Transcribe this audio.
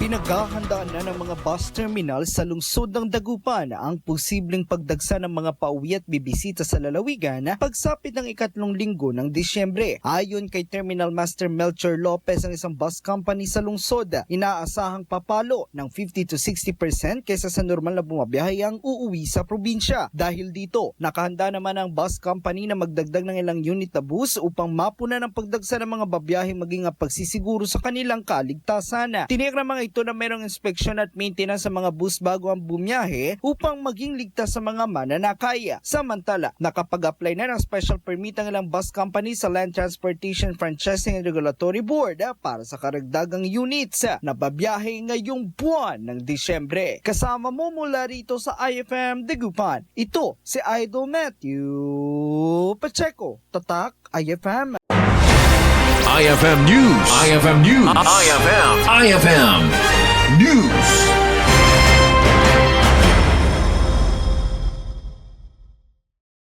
Pinaghandaan na ng mga bus terminal sa lungsod ng Dagupan ang posibleng pagdagsa ng mga pauwi at bibisita sa lalawigan pagsapit ng ikatlong linggo ng Disyembre. Ayon kay Terminal Master Melchor Lopez, ang isang bus company sa lungsod, inaasahang papalo ng 50 to 60% kaysa sa normal na bumabiyahe ang uuwi sa probinsya. Dahil dito, nakahanda naman ang bus company na magdagdag ng ilang unit na bus upang mapuna ng pagdagsa ng mga babiyahe maging ang pagsisiguro sa kanilang kaligtasan. Tiniyak ng mga ito na mayroong inspeksyon at maintenance sa mga bus bago ang bumiyahe upang maging ligtas sa mga mananakay. Samantala, nakapag-apply na ng special permit ang ilang bus company sa Land Transportation Franchising and Regulatory Board para sa karagdagang units na babiyahe ngayong buwan ng Disyembre. Kasama mo mula rito sa IFM Dagupan, ito si Idol Matthew Pacheco, Tatak IFM. IFM News. IFM News. IFM News.